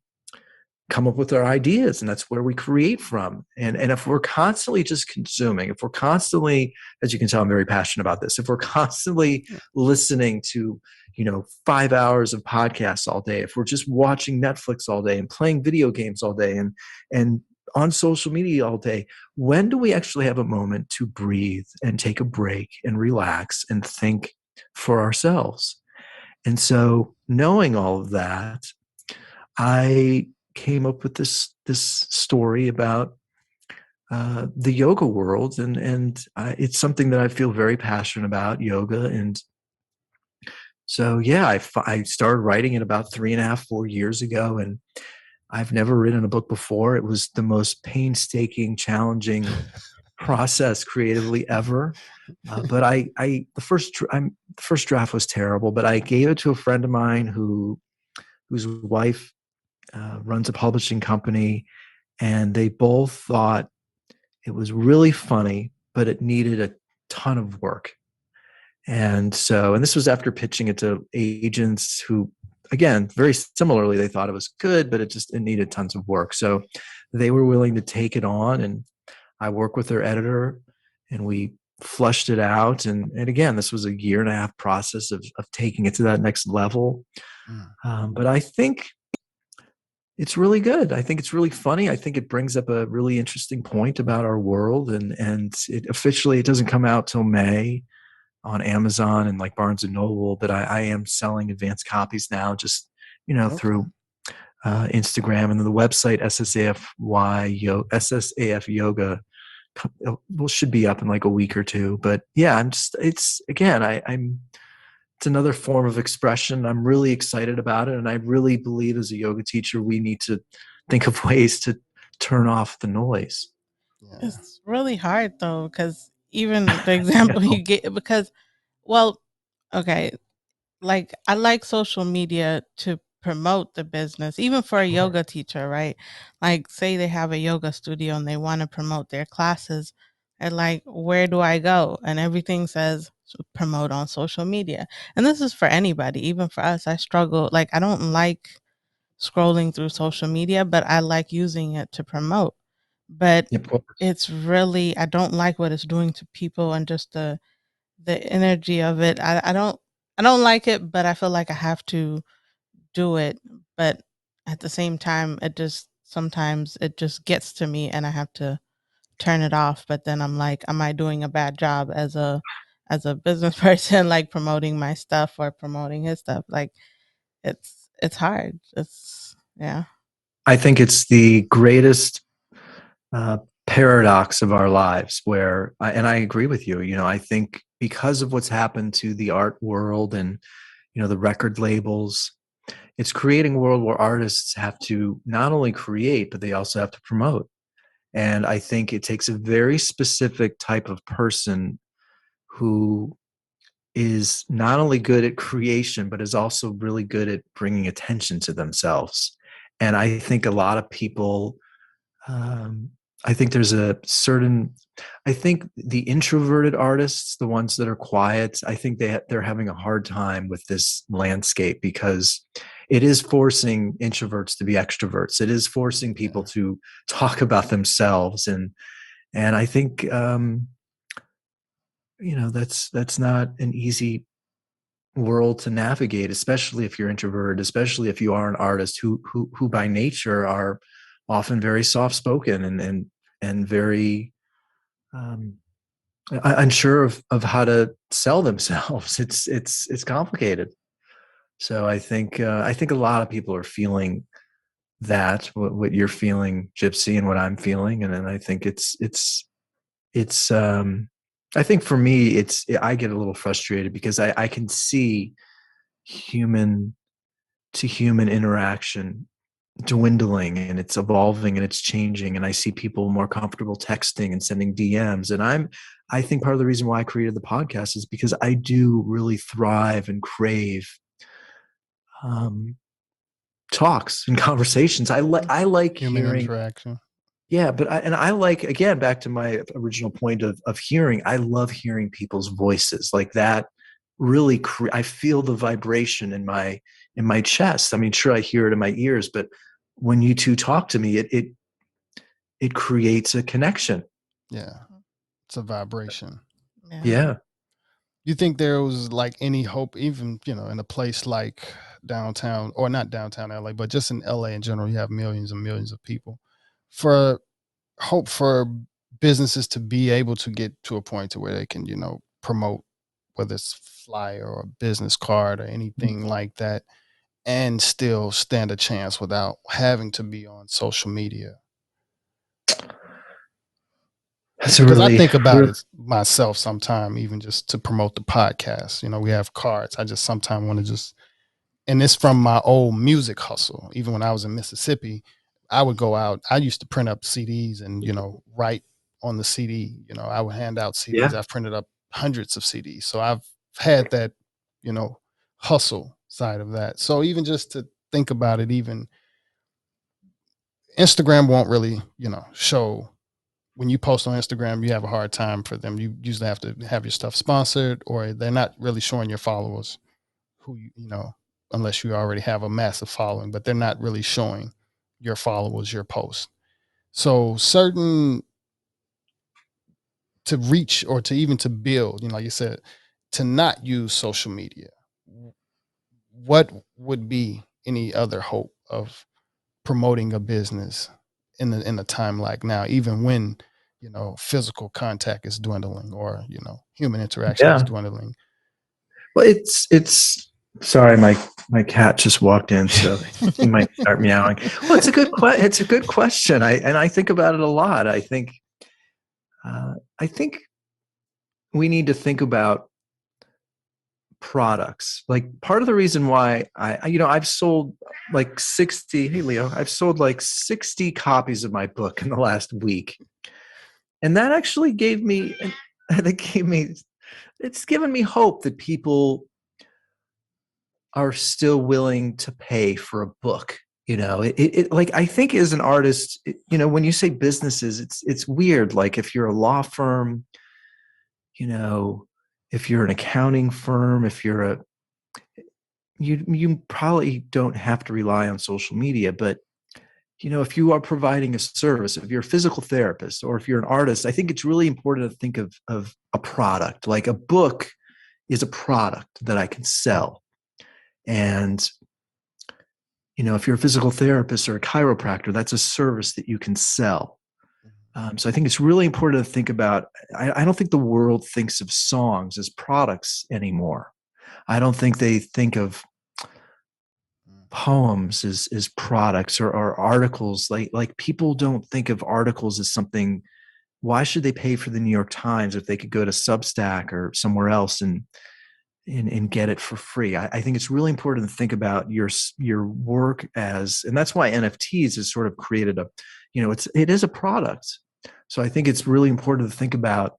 come up with our ideas, and that's where we create from. And if we're constantly just consuming, if we're constantly, as you can tell, I'm very passionate about this, if we're constantly listening to 5 hours of podcasts all day, if we're just watching Netflix all day and playing video games all day and on social media all day, when do we actually have a moment to breathe and take a break and relax and think for ourselves? And so, knowing all of that, I came up with this story about the yoga world, and it's something that I feel very passionate about, yoga. And so, I started writing it about 3.5, 4 years ago, and I've never written a book before. It was the most painstaking, challenging process creatively ever. But the first draft was terrible, but I gave it to a friend of mine whose wife runs a publishing company, and they both thought it was really funny, but it needed a ton of work. And this was after pitching it to agents who, again, very similarly, they thought it was good, but it needed tons of work. So they were willing to take it on, and I worked with their editor, and we flushed it out. And again, this was a 1.5-year process of taking it to that next level. But I think it's really good. I think it's really funny. I think it brings up a really interesting point about our world. And it officially, it doesn't come out till May on Amazon and like Barnes and Noble, but I am selling advanced copies now, just, through Instagram, and then the website SSAF Yoga should be up in like a week or two. But yeah, it's another form of expression. I'm really excited about it. And I really believe as a yoga teacher, we need to think of ways to turn off the noise. It's really hard though, because even the example you get, because, well, okay, like I like social media to promote the business, even for a yoga teacher, right? Like say they have a yoga studio and they want to promote their classes, and like, where do I go? And everything says promote on social media. And this is for anybody, even for us. I struggle, like I don't like scrolling through social media, but I like using it to promote. But it's really, I don't like what it's doing to people and just the energy of it. I don't like it, but I feel like I have to do it. But at the same time, sometimes it just gets to me and I have to turn it off. But then I'm like, am I doing a bad job as a business person, like promoting my stuff or promoting his stuff? Like it's hard. Yeah. I think it's the greatest paradox of our lives where, and I agree with you, I think because of what's happened to the art world and, the record labels, it's creating a world where artists have to not only create, but they also have to promote. And I think it takes a very specific type of person who is not only good at creation, but is also really good at bringing attention to themselves. And I think a lot of people, I think the introverted artists, the ones that are quiet, I think they're having a hard time with this landscape because it is forcing introverts to be extroverts. It is forcing people to talk about themselves. And I think, that's not an easy world to navigate, especially if you're introverted, especially if you are an artist who by nature are often very soft-spoken and very unsure of how to sell themselves. It's complicated. So I think a lot of people are feeling that what you're feeling, gypC, and what I'm feeling, and then I think it's I think for me I get a little frustrated because I can see human to human interaction dwindling, and it's evolving and it's changing, and I see people more comfortable texting and sending DMs. And I think part of the reason why I created the podcast is because I do really thrive and crave talks and conversations. I like human hearing interaction. Yeah, but I like, again, back to my original point of hearing. I love hearing people's voices like that. Really, I feel the vibration in my chest. I mean, sure, I hear it in my ears, but when you two talk to me, it creates a connection. Yeah, it's a vibration. Yeah. You think there was like any hope, even in a place like downtown, or not downtown LA, but just in LA in general, you have millions and millions of people. For hope for businesses to be able to get to a point to where they can, promote, whether it's flyer or a business card or anything like that, and still stand a chance without having to be on social media. Because I think about it myself sometime, even just to promote the podcast. We have cards. I just sometimes want to and it's from my old music hustle. Even when I was in Mississippi, I would go out. I used to print up CDs and, write on the CD. I would hand out CDs. Yeah. I've printed up hundreds of CDs. So I've had that, hustle side of that. So even just to think about it, even Instagram won't really, show when you post on Instagram, you have a hard time for them. You usually have to have your stuff sponsored, or they're not really showing your followers who, unless you already have a massive following, but they're not really showing your followers your post. So to reach or to even to build, like you said, to not use social media, what would be any other hope of promoting a business in a time like now, even when, physical contact is dwindling, or, human interaction is dwindling? Well, it's sorry, my cat just walked in, so he might start meowing. Well, it's a good question. I think about it a lot. I think we need to think about products. Like, part of the reason why I've sold like 60, hey Leo, I've sold like 60 copies of my book in the last week. And that actually it's given me hope that people are still willing to pay for a book. Like, I think as an artist, when you say businesses, it's weird. Like, if you're a law firm, if you're an accounting firm, you probably don't have to rely on social media. But if you are providing a service, if you're a physical therapist, or if you're an artist, I think it's really important to think of a product. Like, a book is a product that I can sell. And if you're a physical therapist or a chiropractor, that's a service that you can sell. So I think it's really important to think about. I don't think the world thinks of songs as products anymore. I don't think they think of poems as products, or articles. Like people don't think of articles as something. Why should they pay for the New York Times if they could go to Substack or somewhere else and get it for free? I think it's really important to think about your work and that's why NFTs has sort of created it is a product. So I think it's really important to think about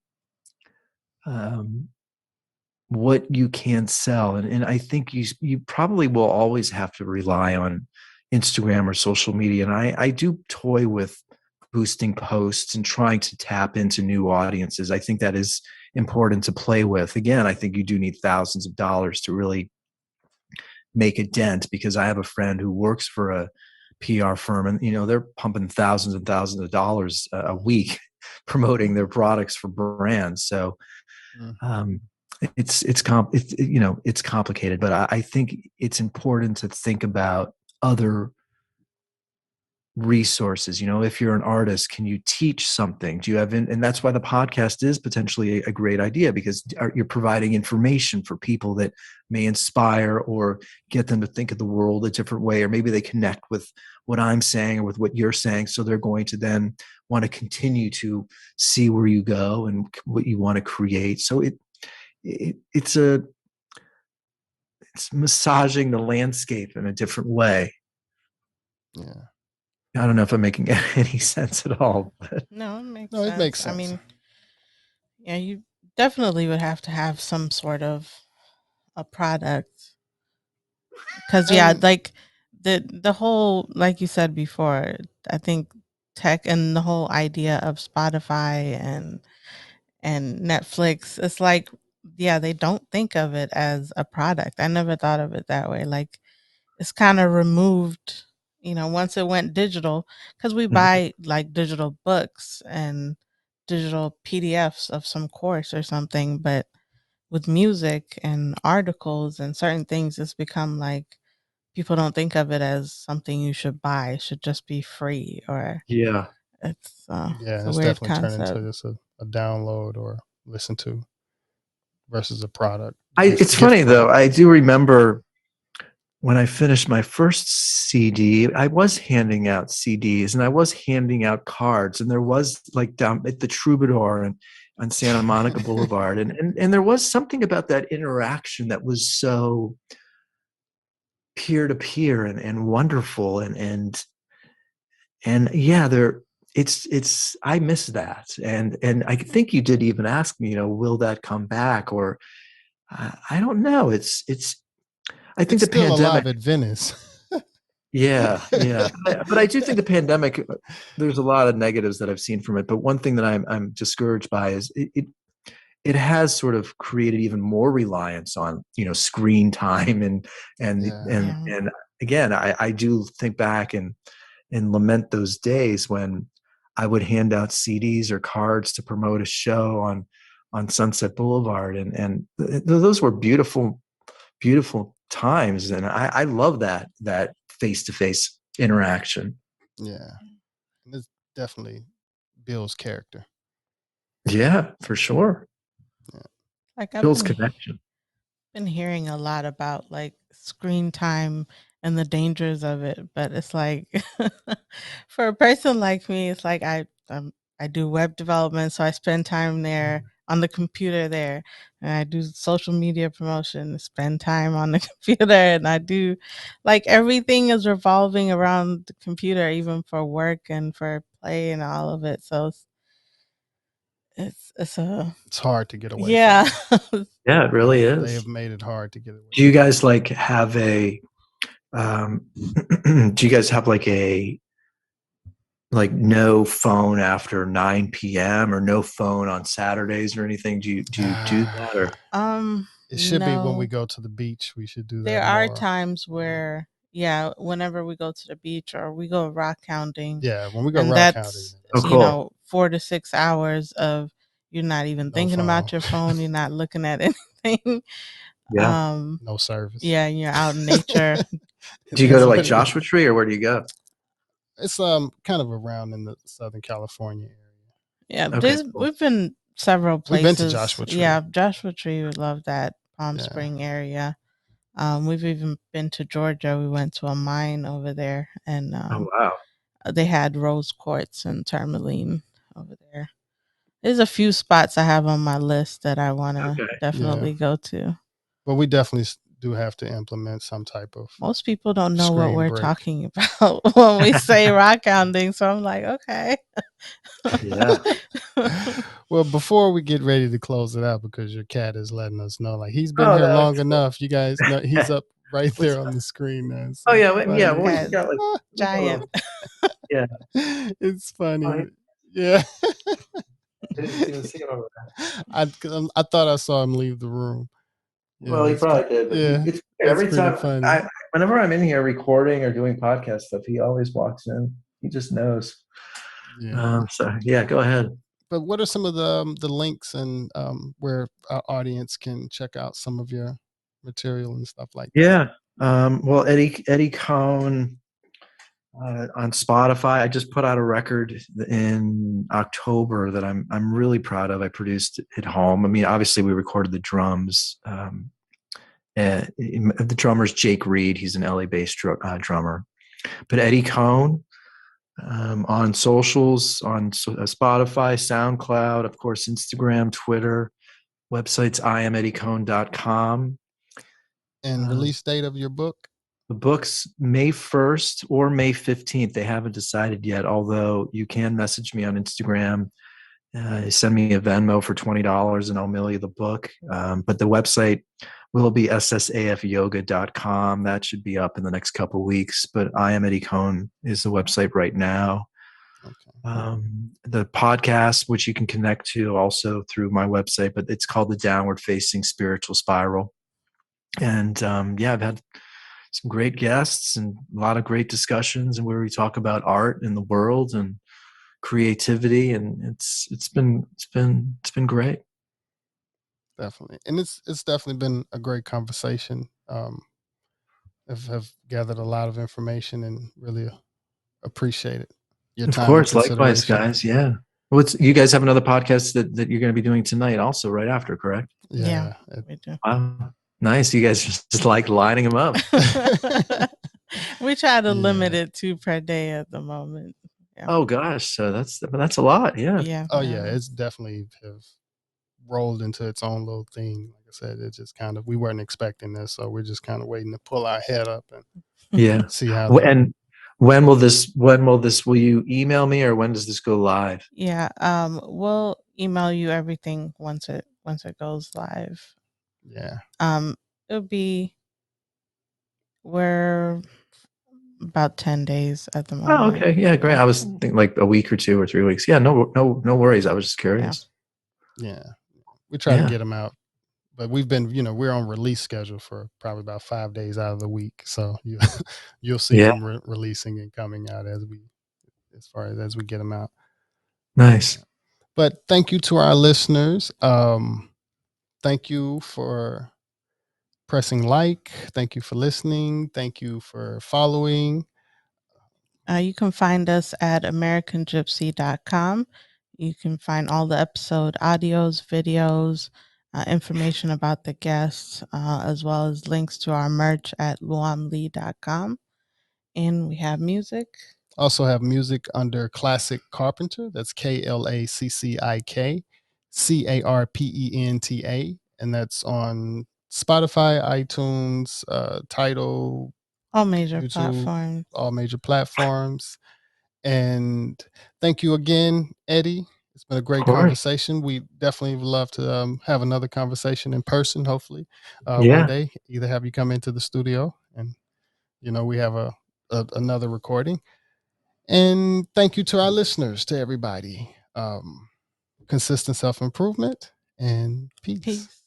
what you can sell. And I think you probably will always have to rely on Instagram or social media. And I do toy with boosting posts and trying to tap into new audiences. I think that is important to play with. Again, I think you do need thousands of dollars to really make a dent, because I have a friend who works for a PR firm, and they're pumping thousands and thousands of dollars a week promoting their products for brands. So it's complicated, but I think it's important to think about other resources. If you're an artist, can you teach something? Do you have and that's why the podcast is potentially a great idea, because you're providing information for people that may inspire or get them to think of the world a different way, or maybe they connect with what I'm saying or with what you're saying, so they're going to then want to continue to see where you go and what you want to create. So it's massaging the landscape in a different way. Yeah. I don't know if I'm making any sense at all. But. No, it makes No, sense. it makes sense. I mean, yeah, you definitely would have to have some sort of a product, because like the whole, like you said before, I think tech and the whole idea of Spotify and Netflix, it's like, yeah, they don't think of it as a product. I never thought of it that way. Like, it's kind of removed, once it went digital, because we buy like digital books and digital PDFs of some course or something. But with music and articles and certain things, it's become like people don't think of it as something you should buy. It should just be free, or Yeah. it's it's a weird definitely concept. turned into just a download or listen to versus a product. It's funny though. I do remember when I finished my first CD, I was handing out CDs and I was handing out cards, and there was, like, down at the Troubadour and on Santa Monica Boulevard, and there was something about that interaction that was so peer to peer and wonderful, and yeah, I miss that. And I think you did even ask me, will that come back? Or I don't know. I think it's the still pandemic alive at Venice. Yeah. But I do think the pandemic, there's a lot of negatives that I've seen from it. But one thing that I'm discouraged by is it has sort of created even more reliance on, screen time and again, I do think back and lament those days when I would hand out CDs or cards to promote a show on Sunset Boulevard, and those were beautiful times, and I love that face-to-face interaction. Yeah, and it definitely builds character. Yeah, for sure. Yeah. Like builds connection. Been hearing a lot about like screen time and the dangers of it, but it's like for a person like me, it's like I do web development, so I spend time there on the computer there, and I do social media promotion, spend time on the computer, and I do like everything is revolving around the computer, even for work and for play and all of it. So it's hard to get away. Yeah. From yeah, it really is. They have made it hard to get away. Do you guys like have a do you guys have like no phone after 9 p.m. or no phone on Saturdays or anything? Do you do that? Or it should be when we go to the beach. We should do that. There are times where, whenever we go to the beach or we go rock hounding. Yeah, when we go rock hounding. Cool. 4 to 6 hours of you're not even thinking about your phone. You're not looking at anything. Yeah. No service. Yeah, you're out in nature. Do you go to like Joshua Tree, or where do you go? It's kind of around in the Southern California area. Yeah, okay, we've been several places. We've been to Joshua Tree. Yeah, Joshua Tree, would love that. Palm Spring area. We've even been to Georgia. We went to a mine over there, and oh wow, they had rose quartz and tourmaline over there. There's a few spots I have on my list that I want to definitely go to. But we definitely do have to implement some type of. Most people don't know what we're talking about when we say rock hounding, so I'm like, okay. Yeah. Well, before we get ready to close it out, because your cat is letting us know, like he's been here long enough. You guys know he's up right there on the screen now. So oh yeah, yeah. Well, he's got like giant. Yeah, it's funny. Yeah. I didn't even see him over there. I thought I saw him leave the room. Yeah, well, he probably did. But yeah, it's every time. Whenever I'm in here recording or doing podcast stuff, he always walks in. He just knows. Yeah. So yeah, go ahead. But what are some of the links and where our audience can check out some of your material and stuff like that? Yeah. Well, Eddie Cohn on Spotify. I just put out a record in October that I'm really proud of. I produced at home. I mean, obviously we recorded the drums. The drummer's Jake Reed. He's an LA-based drummer. But Eddie Cohn on socials, on Spotify, SoundCloud, of course, Instagram, Twitter, websites IamEddieCohn.com. And release date of your book? The book's May 1st or May 15th. They haven't decided yet, although you can message me on Instagram. Send me a Venmo for $20 and I'll mail you the book. But the website will be ssafyoga.com. That should be up in the next couple of weeks. But I Am Eddie Cohn is the website right now. Okay. The podcast, which you can connect to also through my website, but it's called The Downward Facing Spiritual Spiral. And I've had some great guests and a lot of great discussions, and where we talk about art in the world and creativity, and it's been great. Definitely, and it's definitely been a great conversation. Have gathered a lot of information and really appreciate it. Your time, of course, likewise, guys. Yeah. You guys have another podcast that you're going to be doing tonight, also right after, correct? Yeah, we do. Wow. Nice. You guys just like lining them up. We try to limit it 2 per day at the moment. Yeah. Oh gosh, so that's a lot. Yeah. Yeah. Oh yeah, it's definitely have rolled into its own little thing. Like I said, it just kind of, we weren't expecting this, so we're just kind of waiting to pull our head up and see how. And Will you email me, or when does this go live? Yeah. We'll email you everything once it goes live. Yeah. We're about 10 days at the moment. Oh, okay. Yeah, great. I was thinking like a week or 2 or 3 weeks. Yeah, no worries. I was just curious. Yeah. We try to get them out, but we've been, we're on release schedule for probably about 5 days out of the week. So you'll see them releasing and coming out as we get them out. Nice. But thank you to our listeners. Thank you for pressing like. Thank you for listening. Thank you for following. You can find us at americangypsy.com. You can find all the episode audios, videos, information about the guests, as well as links to our merch at luamlee.com. And we have music. Also have music under Classic Carpenter. That's KLACCIK CARPENTA. And that's on Spotify, iTunes, Tidal, all major YouTube, platforms. All major platforms. And thank you again, Eddie. It's been a great conversation. We definitely would love to have another conversation in person, hopefully, one day. Either have you come into the studio and, we have another recording. And thank you to our listeners, to everybody. Consistent self-improvement, and peace.